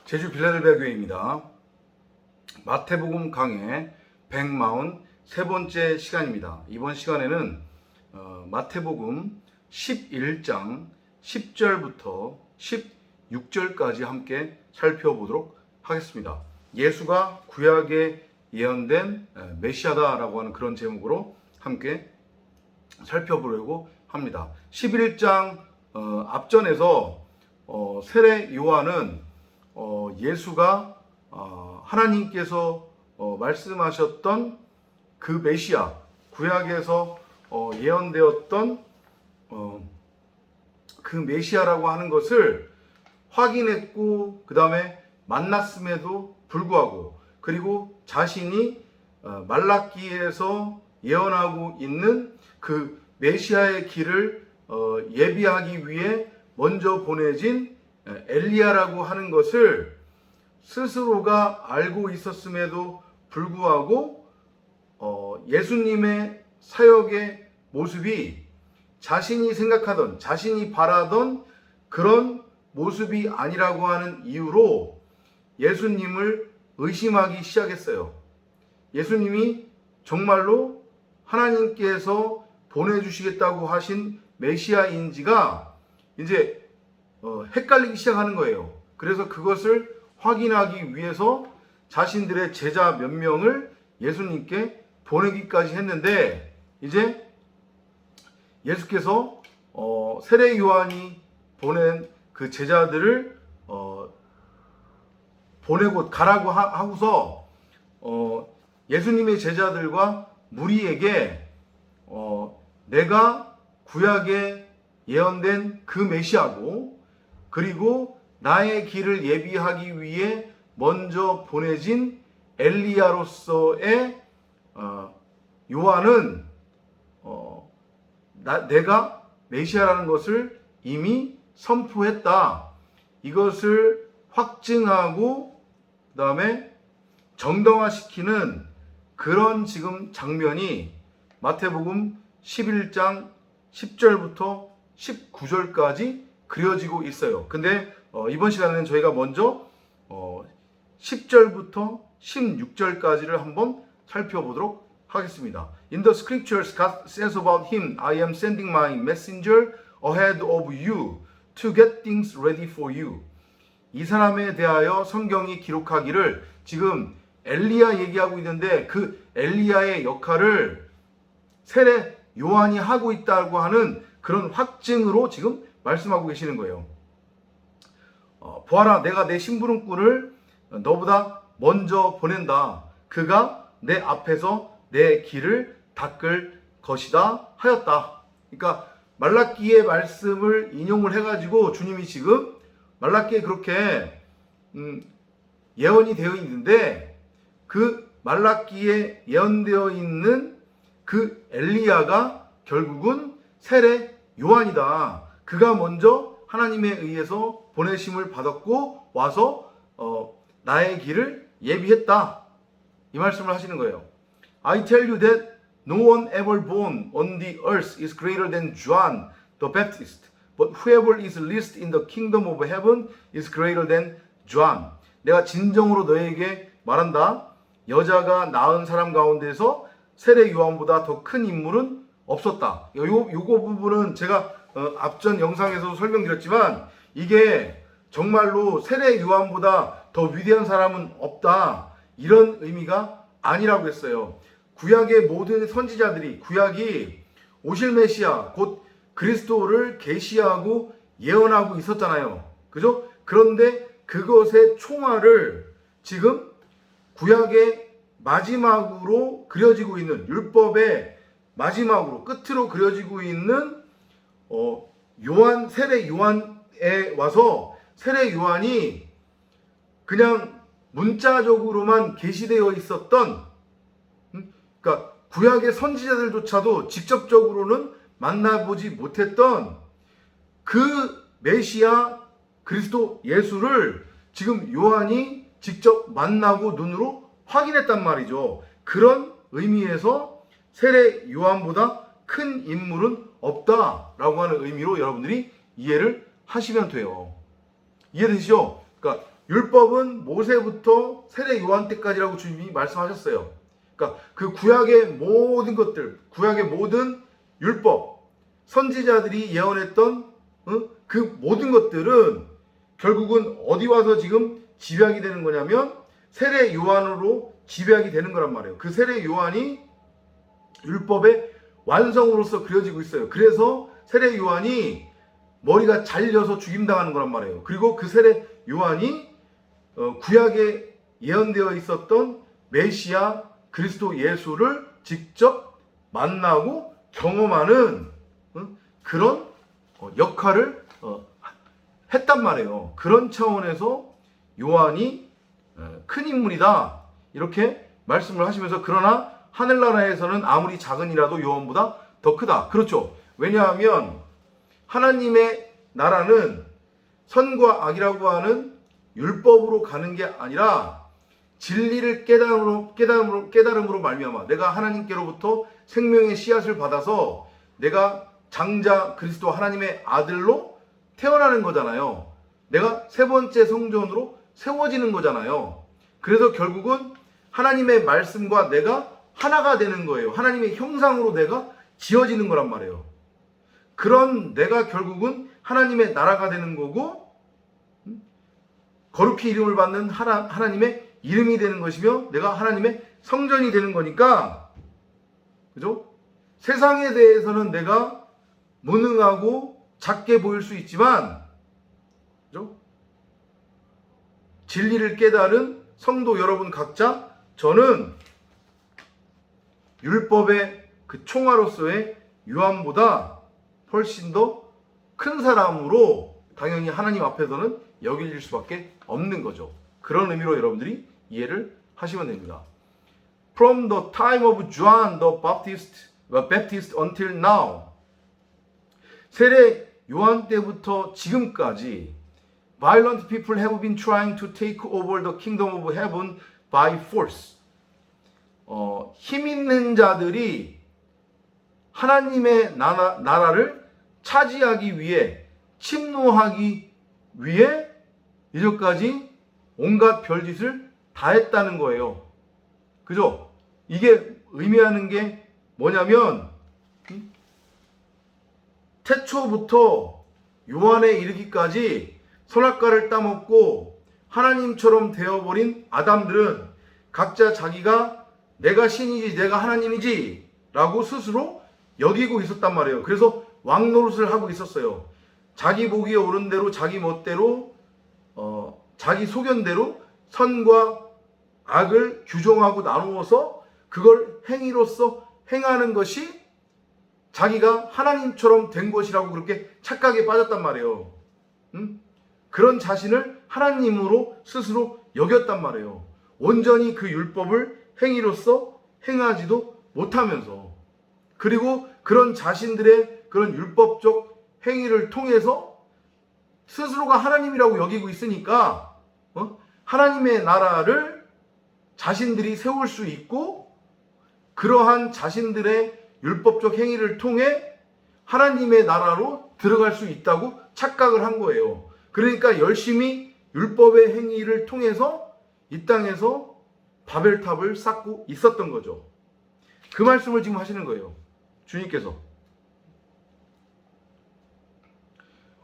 제주 빌라델비아 교회입니다. 마태복음 강해 143번째 시간입니다. 이번 시간에는 마태복음 11장 10절부터 16절까지 함께 살펴보도록 하겠습니다. 예수가 구약에 예언된 메시아다라고 하는 그런 제목으로 함께 살펴보려고 합니다. 11장 앞전에서 세례 요한은 예수가 하나님께서 말씀하셨던 그 메시아, 구약에서 예언되었던 그 메시아라고 하는 것을 확인했고, 그 다음에 만났음에도 불구하고, 그리고 자신이 말라기에서 예언하고 있는 그 메시아의 길을 예비하기 위해 먼저 보내진 엘리야라고 하는 것을 스스로가 알고 있었음에도 불구하고 예수님의 사역의 모습이 자신이 생각하던, 자신이 바라던 그런 모습이 아니라고 하는 이유로 예수님을 의심하기 시작했어요. 예수님이 정말로 하나님께서 보내주시겠다고 하신 메시아인지가 이제 헷갈리기 시작하는 거예요. 그래서 그것을 확인하기 위해서 자신들의 제자 몇 명을 예수님께 보내기까지 했는데, 이제 예수께서 세례 요한이 보낸 그 제자들을 보내고 가라고 하고서 예수님의 제자들과 무리에게 내가 구약에 예언된 그 메시아고, 그리고 나의 길을 예비하기 위해 먼저 보내진 엘리야로서의 요한은 내가 메시아라는 것을 이미 선포했다. 이것을 확증하고 그 다음에 정당화시키는 그런 지금 장면이 마태복음 11장 10절부터 19절까지 그려지고 있어요. 근데 이번 시간에는 저희가 먼저 10절부터 16절까지를 한번 살펴보도록 하겠습니다. In the scriptures, God says about him, I am sending my messenger ahead of you to get things ready for you. 이 사람에 대하여 성경이 기록하기를, 지금 엘리야 얘기하고 있는데 그 엘리야의 역할을 세례 요한이 하고 있다고 하는 그런 확증으로 지금 말씀하고 계시는 거예요. 보아라, 내가 내 심부름꾼을 너보다 먼저 보낸다. 그가 내 앞에서 내 길을 닦을 것이다 하였다. 그러니까 말라기의 말씀을 인용을 해가지고 주님이 지금 말라기에 그렇게 예언이 되어 있는데, 그 말라기에 예언되어 있는 그 엘리야가 결국은 세례 요한이다. 그가 먼저 하나님에 의해서 보내심을 받았고 와서 나의 길을 예비했다. 이 말씀을 하시는 거예요. I tell you that no one ever born on the earth is greater than John the Baptist. But whoever is least in the kingdom of heaven is greater than John. 내가 진정으로 너에게 말한다. 여자가 낳은 사람 가운데서 세례 요한보다 더 큰 인물은 없었다. 요거 부분은 제가 앞전 영상에서도 설명드렸지만, 이게 정말로 세례 요한보다 더 위대한 사람은 없다, 이런 의미가 아니라고 했어요. 구약의 모든 선지자들이 구약이 오실 메시아 곧 그리스도를 계시하고 예언하고 있었잖아요. 그죠? 그런데 그것의 총알을 지금 구약의 마지막으로 그려지고 있는, 율법의 마지막으로 끝으로 그려지고 있는 요한, 세례 요한에 와서 세례 요한이 그냥 문자적으로만 계시되어 있었던, 그러니까 구약의 선지자들조차도 직접적으로는 만나보지 못했던 그 메시아 그리스도 예수를 지금 요한이 직접 만나고 눈으로 확인했단 말이죠. 그런 의미에서 세례 요한보다 큰 인물은 없다라고 하는 의미로 여러분들이 이해를 하시면 돼요. 이해되시죠? 그러니까 율법은 모세부터 세례 요한 때까지라고 주님이 말씀하셨어요. 그러니까 그 구약의 모든 것들, 구약의 모든 율법, 선지자들이 예언했던 그 모든 것들은 결국은 어디 와서 지금 집약이 되는 거냐면 세례 요한으로 집약이 되는 거란 말이에요. 그 세례 요한이 율법의 완성으로서 그려지고 있어요. 그래서 세례 요한이 머리가 잘려서 죽임당하는 거란 말이에요. 그리고 그 세례 요한이 구약에 예언되어 있었던 메시아 그리스도 예수를 직접 만나고 경험하는 그런 역할을 했단 말이에요. 그런 차원에서 요한이 큰 인물이다 이렇게 말씀을 하시면서, 그러나 하늘나라에서는 아무리 작은이라도 요한보다 더 크다. 그렇죠. 왜냐하면 하나님의 나라는 선과 악이라고 하는 율법으로 가는 게 아니라 진리를 깨달음으로 말미암아 내가 하나님께로부터 생명의 씨앗을 받아서 내가 장자 그리스도 하나님의 아들로 태어나는 거잖아요. 내가 세 번째 성전으로 세워지는 거잖아요. 그래서 결국은 하나님의 말씀과 내가 하나가 되는 거예요. 하나님의 형상으로 내가 지어지는 거란 말이에요. 그런 내가 결국은 하나님의 나라가 되는 거고, 거룩히 이름을 받는 하나님의 이름이 되는 것이며, 내가 하나님의 성전이 되는 거니까, 그죠? 세상에 대해서는 내가 무능하고 작게 보일 수 있지만, 그죠? 진리를 깨달은 성도 여러분 각자, 저는 율법의 그 총화로서의 요한보다 훨씬 더 큰 사람으로 당연히 하나님 앞에서는 여겨질 수밖에 없는 거죠. 그런 의미로 여러분들이 이해를 하시면 됩니다. From the time of John the Baptist until now, 세례 요한 때부터 지금까지 violent people have been trying to take over the kingdom of heaven by force. 힘 있는 자들이 하나님의 나라를 차지하기 위해, 침노하기 위해 이제까지 온갖 별짓을 다 했다는 거예요. 그죠? 이게 의미하는 게 뭐냐면 태초부터 요한에 이르기까지 선악과를 따먹고 하나님처럼 되어버린 아담들은 각자 자기가 내가 신이지 내가 하나님이지 라고 스스로 여기고 있었단 말이에요. 그래서 왕노릇을 하고 있었어요. 자기 보기에 옳은 대로 자기 멋대로 자기 소견대로 선과 악을 규정하고 나누어서 그걸 행위로서 행하는 것이 자기가 하나님처럼 된 것이라고 그렇게 착각에 빠졌단 말이에요. 그런 자신을 하나님으로 스스로 여겼단 말이에요. 온전히 그 율법을 행위로서 행하지도 못하면서, 그리고 그런 자신들의 그런 율법적 행위를 통해서 스스로가 하나님이라고 여기고 있으니까 하나님의 나라를 자신들이 세울 수 있고, 그러한 자신들의 율법적 행위를 통해 하나님의 나라로 들어갈 수 있다고 착각을 한 거예요. 그러니까 열심히 율법의 행위를 통해서 이 땅에서 바벨탑을 쌓고 있었던 거죠. 그 말씀을 지금 하시는 거예요, 주님께서.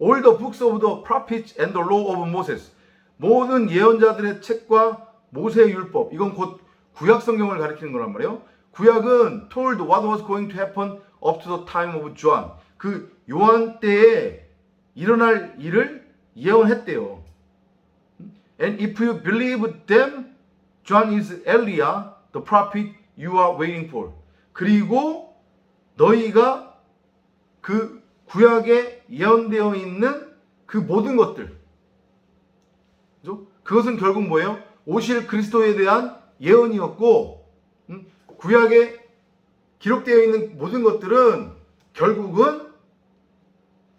All the books of the prophets and the law of Moses. 모든 예언자들의 책과 모세의 율법. 이건 곧 구약 성경을 가리키는 거란 말이에요. 구약은 told what was going to happen up to the time of John. 그 요한 때에 일어날 일을 예언했대요. And if you believe them, John is Elijah, the prophet you are waiting for. 그리고 너희가 그 구약에 예언되어 있는 그 모든 것들, 그죠? 그것은 결국 뭐예요? 오실 그리스도에 대한 예언이었고, 구약에 기록되어 있는 모든 것들은 결국은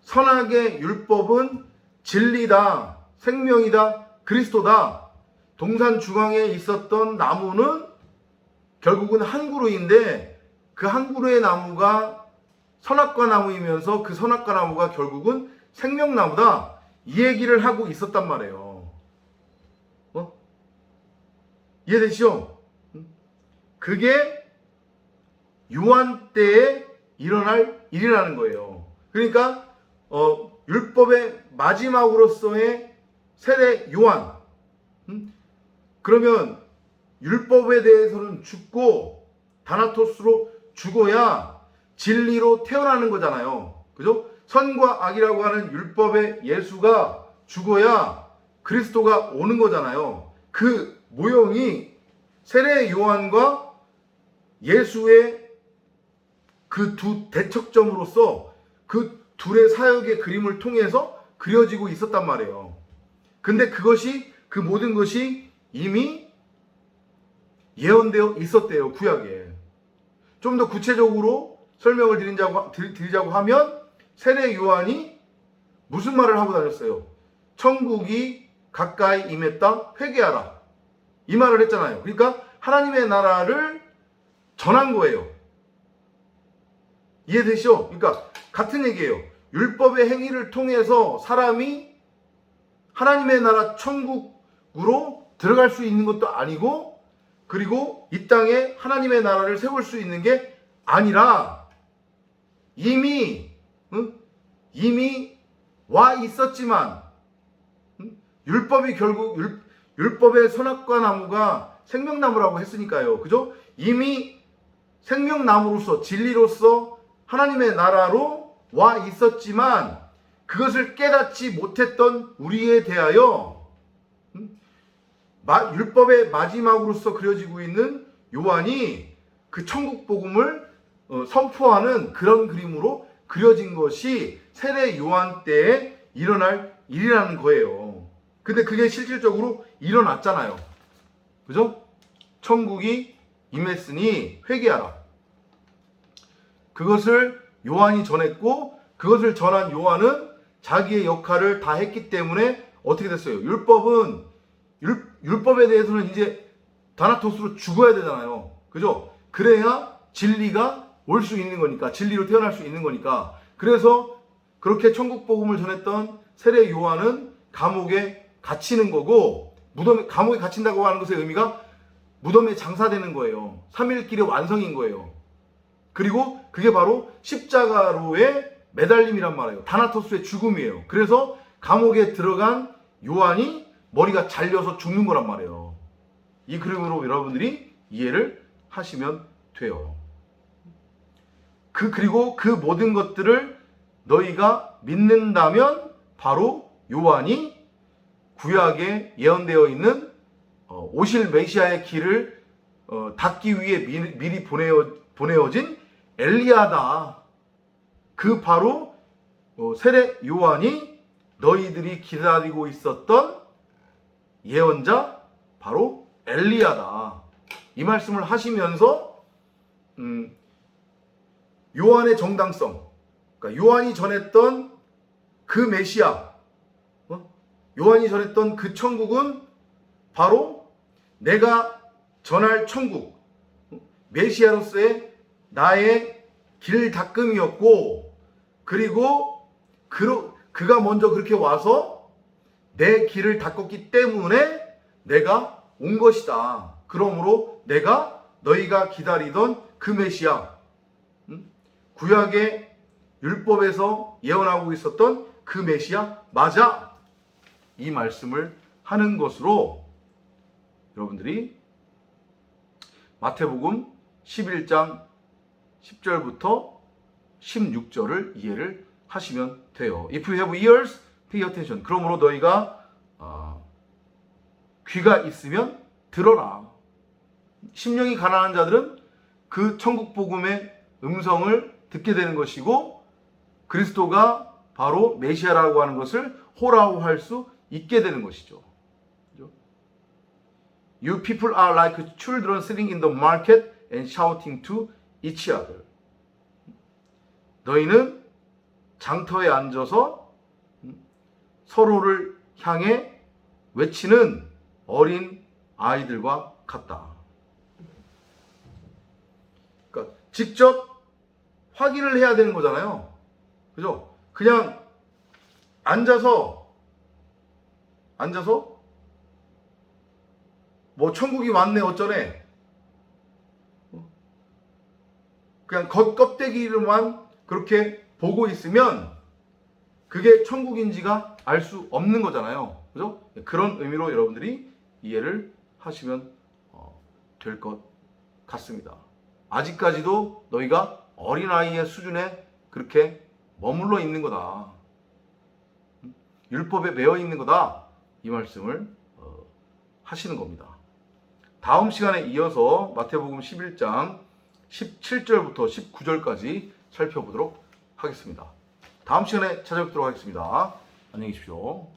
선악의 율법은 진리다, 생명이다, 그리스도다. 동산 중앙에 있었던 나무는 결국은 한 그루인데 그 한 그루의 나무가 선악과 나무이면서 그 선악과 나무가 결국은 생명나무다. 이 얘기를 하고 있었단 말이에요. 이해되시죠? 그게 요한 때에 일어날 일이라는 거예요. 그러니까 율법의 마지막으로서의 세례 요한. 그러면 율법에 대해서는 죽고 다나토스로 죽어야 진리로 태어나는 거잖아요. 그죠? 선과 악이라고 하는 율법의 예수가 죽어야 그리스도가 오는 거잖아요. 그 모형이 세례 요한과 예수의 그 두 대척점으로서 그 둘의 사역의 그림을 통해서 그려지고 있었단 말이에요. 근데 그 모든 것이 이미 예언되어 있었대요, 구약에. 좀 더 구체적으로 설명을 드리자고 하면 세례 요한이 무슨 말을 하고 다녔어요? 천국이 가까이 임했다, 회개하라. 이 말을 했잖아요. 그러니까 하나님의 나라를 전한 거예요. 이해되시죠? 그러니까 같은 얘기예요. 율법의 행위를 통해서 사람이 하나님의 나라 천국으로 들어갈 수 있는 것도 아니고, 그리고 이 땅에 하나님의 나라를 세울 수 있는 게 아니라 이미 와 있었지만, 율법이 결국 율법의 선악과 나무가 생명나무라고 했으니까요. 그죠? 이미 생명나무로서 진리로서 하나님의 나라로 와 있었지만 그것을 깨닫지 못했던 우리에 대하여 율법의 마지막으로서 그려지고 있는 요한이 그 천국 복음을 선포하는 그런 그림으로 그려진 것이 세례 요한 때에 일어날 일이라는 거예요. 근데 그게 실질적으로 일어났잖아요. 그죠? 천국이 임했으니 회개하라. 그것을 요한이 전했고, 그것을 전한 요한은 자기의 역할을 다 했기 때문에 어떻게 됐어요? 율법에 대해서는 이제 다나토스로 죽어야 되잖아요. 그죠? 그래야 진리가 올 수 있는 거니까, 진리로 태어날 수 있는 거니까. 그래서 그렇게 천국 복음을 전했던 세례 요한은 감옥에 갇히는 거고, 감옥에 갇힌다고 하는 것의 의미가 무덤에 장사되는 거예요. 3일길의 완성인 거예요. 그리고 그게 바로 십자가로의 매달림이란 말이에요. 다나토스의 죽음이에요. 그래서 감옥에 들어간 요한이 머리가 잘려서 죽는 거란 말이에요. 이 그림으로 여러분들이 이해를 하시면 돼요. 그리고 그 모든 것들을 너희가 믿는다면 바로 요한이 구약에 예언되어 있는 오실 메시아의 길을 닫기 위해 미리 보내어진 엘리야다. 그 바로 세례 요한이 너희들이 기다리고 있었던 예언자 바로 엘리야다. 이 말씀을 하시면서 요한의 정당성, 그러니까 요한이 전했던 그 메시아, 요한이 전했던 그 천국은 바로 내가 전할 천국, 메시아로서의 나의 길 닦음이었고, 그리고 그가 먼저 그렇게 와서 내 길을 닦았기 때문에 내가 온 것이다. 그러므로 내가 너희가 기다리던 그 메시아, 구약의 율법에서 예언하고 있었던 그 메시아 맞아. 이 말씀을 하는 것으로 여러분들이 마태복음 11장 10절부터 16절을 이해를 하시면 돼요. If you have ears, pay attention. 그러므로 너희가 귀가 있으면 들어라. 심령이 가난한 자들은 그 천국 복음의 음성을 듣게 되는 것이고, 그리스도가 바로 메시아라고 하는 것을 호라고 할 수 있게 되는 것이죠. You people are like children sitting in the market and shouting to each other. 너희는 장터에 앉아서 서로를 향해 외치는 어린 아이들과 같다. 그러니까 직접 확인을 해야 되는 거잖아요. 그죠? 그냥 앉아서 뭐 천국이 왔네 어쩌네. 그냥 겉껍데기로만 그렇게 보고 있으면 그게 천국인지가 알 수 없는 거잖아요. 그죠? 그런 의미로 여러분들이 이해를 하시면 될 것 같습니다. 아직까지도 너희가 어린아이의 수준에 그렇게 머물러 있는 거다. 율법에 매여 있는 거다. 이 말씀을 하시는 겁니다. 다음 시간에 이어서 마태복음 11장 17절부터 19절까지 살펴보도록 하겠습니다. 다음 시간에 찾아뵙도록 하겠습니다. 안녕히 계십시오.